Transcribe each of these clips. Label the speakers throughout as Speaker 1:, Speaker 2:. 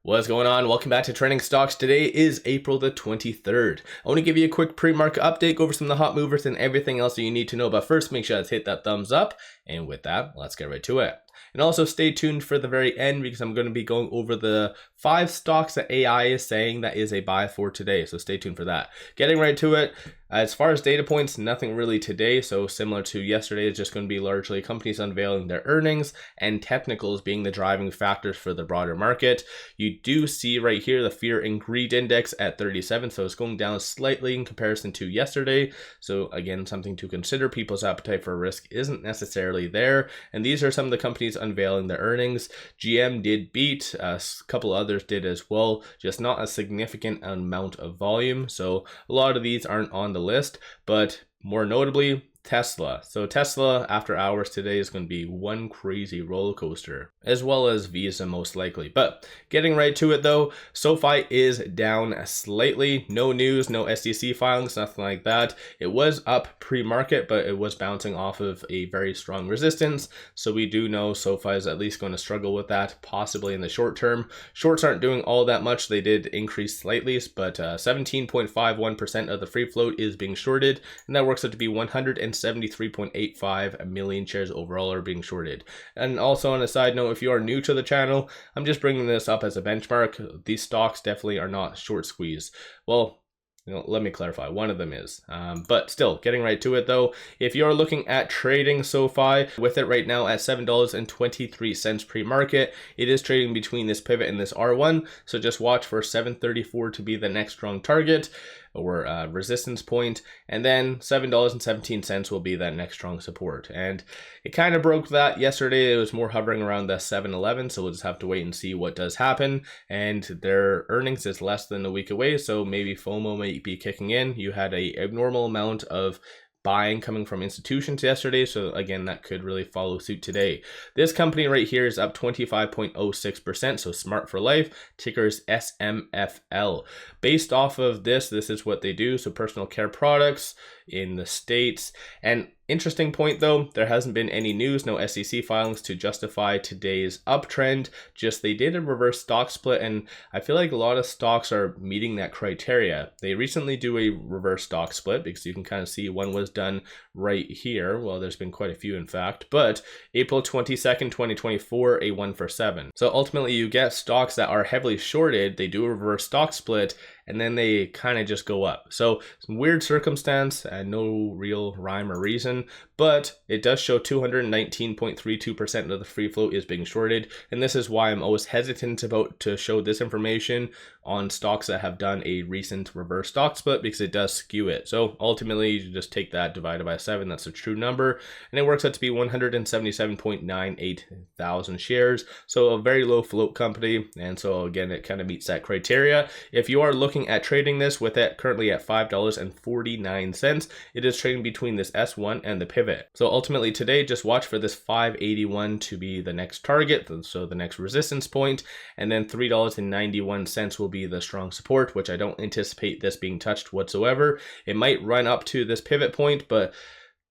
Speaker 1: What's going on? Welcome back to Trending Stocks. Today is April the 23rd. I want to give you a quick pre-market update, go over some of the hot movers and everything else that you need to know. But first, make sure to hit that thumbs up. And with that, let's get right to it. And also stay tuned for the very end because I'm going to be going over the 5 stocks that AI is saying that is a buy for today. So stay tuned for that. Getting right to it. As far as data points, nothing really today. So similar to yesterday, it's just going to be largely companies unveiling their earnings and technicals being the driving factors for the broader market. You do see right here the fear and greed index at 37. So it's going down slightly in comparison to yesterday. So again, something to consider. People's appetite for risk isn't necessarily there. And these are some of the companies unveiling their earnings. GM did beat, a couple others did as well, just not a significant amount of volume. So a lot of these aren't on the list, but more notably Tesla. So Tesla after hours today is going to be one crazy roller coaster, as well as Visa most likely. But getting right to it though, SOFI is down slightly. No news, no SEC filings, nothing like that. It was up pre-market, but it was bouncing off of a very strong resistance. So we do know SOFI is at least going to struggle with that, possibly in the short term. Shorts aren't doing all that much. They did increase slightly, but 17.51% of the free float is being shorted, and that works out to be 173.85 million shares overall are being shorted. And also on a side note, if you are new to the channel, I'm just bringing this up as a benchmark. These stocks definitely are not short squeeze. Well, let me clarify, one of them is. But still, getting right to it though, if you're looking at trading SOFI, with it right now at $7.23 pre-market, it is trading between this pivot and this R1, so just watch for 734 to be the next strong target or resistance point, and then $7.17 will be that next strong support. And it kind of broke that yesterday. It was more hovering around the 711, so we'll just have to wait and see what does happen. And their earnings is less than a week away, so maybe FOMO might be kicking in. You had a abnormal amount of buying coming from institutions yesterday, so again that could really follow suit today. This company right here is up 25.06%, so Smart for Life, ticker is SMFL. Based off of this is what they do, so personal care products in the States. And interesting point though, there hasn't been any news, no SEC filings to justify today's uptrend. Just they did a reverse stock split, and I feel like a lot of stocks are meeting that criteria. They recently do a reverse stock split because you can kind of see one was done right here. Well, there's been quite a few in fact, but April 22nd, 2024, a 1-for-7. So ultimately you get stocks that are heavily shorted, they do a reverse stock split, and then they kind of just go up. So some weird circumstance and no real rhyme or reason, but it does show 219.32% of the free float is being shorted. And this is why I'm always hesitant about to show this information on stocks that have done a recent reverse stock split, because it does skew it. So ultimately you just take that divided by 7, that's a true number, and it works out to be 177.98 thousand shares. So a very low float company, and so again it kind of meets that criteria. If you are looking at trading this with it currently at $5.49, it is trading between this S1 and the pivot. So ultimately today, just watch for this 581 to be the next target, so the next resistance point, and then $3.91 will be the strong support, which I don't anticipate this being touched whatsoever. It might run up to this pivot point, but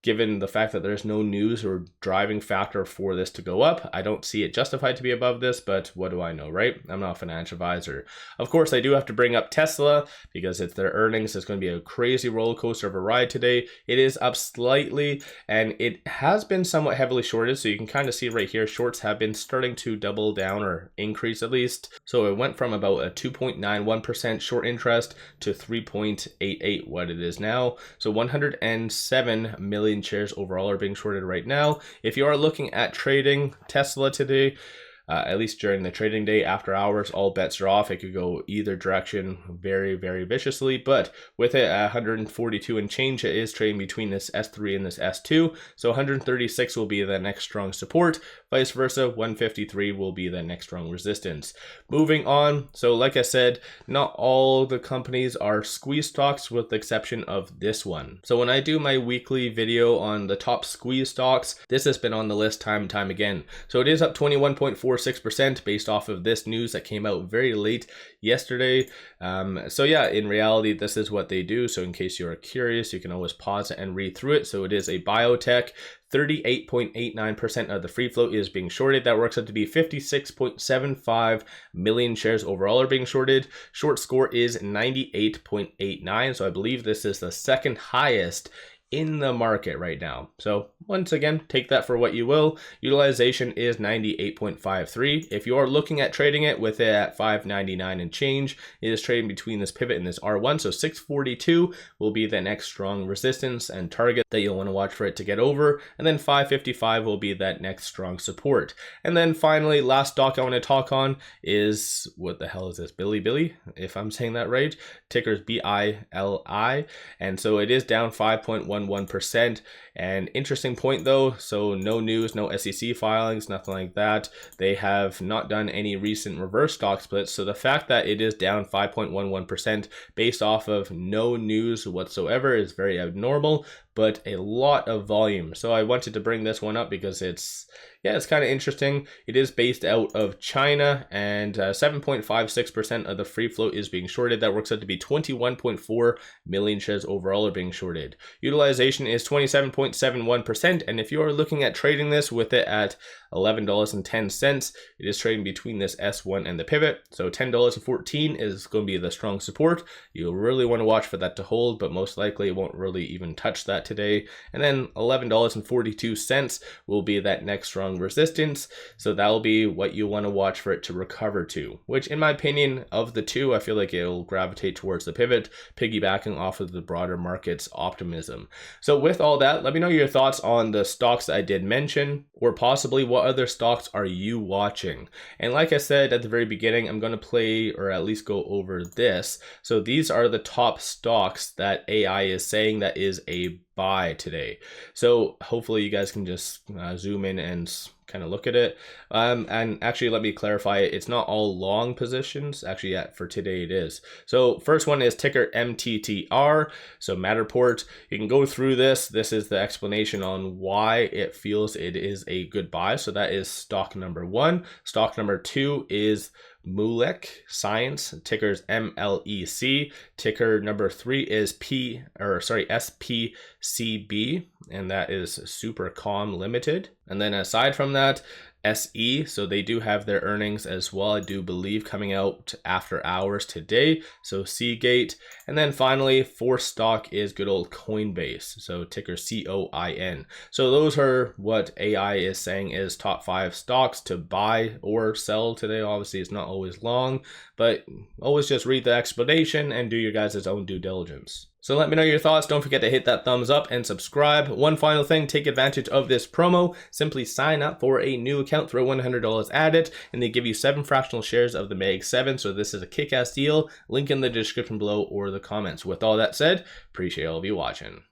Speaker 1: given the fact that there's no news or driving factor for this to go up, I don't see it justified to be above this, but what do I know, right? I'm not a financial advisor. Of course, I do have to bring up Tesla because it's their earnings. It's going to be a crazy roller coaster of a ride today. It is up slightly, and it has been somewhat heavily shorted, so you can kind of see right here, shorts have been starting to double down or increase at least. So it went from about a 2.91% short interest to 3.88 what it is now. So 107 million shares overall are being shorted right now. If you are looking at trading Tesla today, at least during the trading day after hours, all bets are off. It could go either direction very, very viciously, but with it at 142 and change, it is trading between this S3 and this S2. So 136 will be the next strong support, vice versa, 153 will be the next strong resistance. Moving on, so like I said, not all the companies are squeeze stocks with the exception of this one. So when I do my weekly video on the top squeeze stocks, this has been on the list time and time again. So it is up 21.46% based off of this news that came out very late yesterday. So yeah, in reality, this is what they do. So in case you're curious, you can always pause it and read through it. So it is a biotech, 38.89% of the free float is being shorted. That works out to be 56.75 million shares overall are being shorted. Short score is 98.89. So I believe this is the second highest in the market right now. So once again, take that for what you will. Utilization is 98.53. If you are looking at trading it with it at 599 and change, it is trading between this pivot and this R1. So 642 will be the next strong resistance and target that you'll want to watch for it to get over. And then 555 will be that next strong support. And then finally, last stock I want to talk on is, what the hell is this? BILI, if I'm saying that right. Ticker's BILI. And so it is down 5.11%. And interesting point though, so no news, no SEC filings, nothing like that. They have not done any recent reverse stock splits. So the fact that it is down 5.11% based off of no news whatsoever is very abnormal, but a lot of volume. So I wanted to bring this one up because it's kind of interesting. It is based out of China, and 7.56% of the free float is being shorted. That works out to be 21.4 million shares overall are being shorted. Utilization is 27.71%, and if you are looking at trading this with it at $11.10, it is trading between this S1 and the pivot. So $10.14 is going to be the strong support. You'll really want to watch for that to hold, but most likely it won't really even touch that today. And then $11.42 will be that next strong resistance. So that'll be what you want to watch for it to recover to, which in my opinion of the two, I feel like it'll gravitate towards the pivot, piggybacking off of the broader market's optimism. So with all that, let me know your thoughts on the stocks that I did mention, or possibly what other stocks are you watching. And like I said at the very beginning, I'm going to play, or at least go over this. So these are the top stocks that AI is saying that is a buy today. So hopefully you guys can just zoom in and kind of look at it. And actually, let me clarify it. It's not all long positions. Actually, yeah, for today it is. So first one is ticker MTTR. So Matterport. You can go through this. This is the explanation on why it feels it is a good buy. So that is stock number one. Stock number two is MULN Science, ticker's MLEC. Ticker number three is SPCB, and that is Supercom Limited. And then aside from that, SE, so they do have their earnings as well, I do believe, coming out after hours today. So Seagate. And then finally, fourth stock is good old Coinbase, so ticker COIN. So those are what AI is saying is top 5 stocks to buy or sell today. Obviously, it's not always long, but always just read the explanation and do your guys' own due diligence. So let me know your thoughts. Don't forget to hit that thumbs up and subscribe. One final thing, take advantage of this promo. Simply sign up for a new account, throw $100 at it, and they give you 7 fractional shares of the Mag 7. So this is a kick-ass deal. Link in the description below or the comments. With all that said, appreciate all of you watching.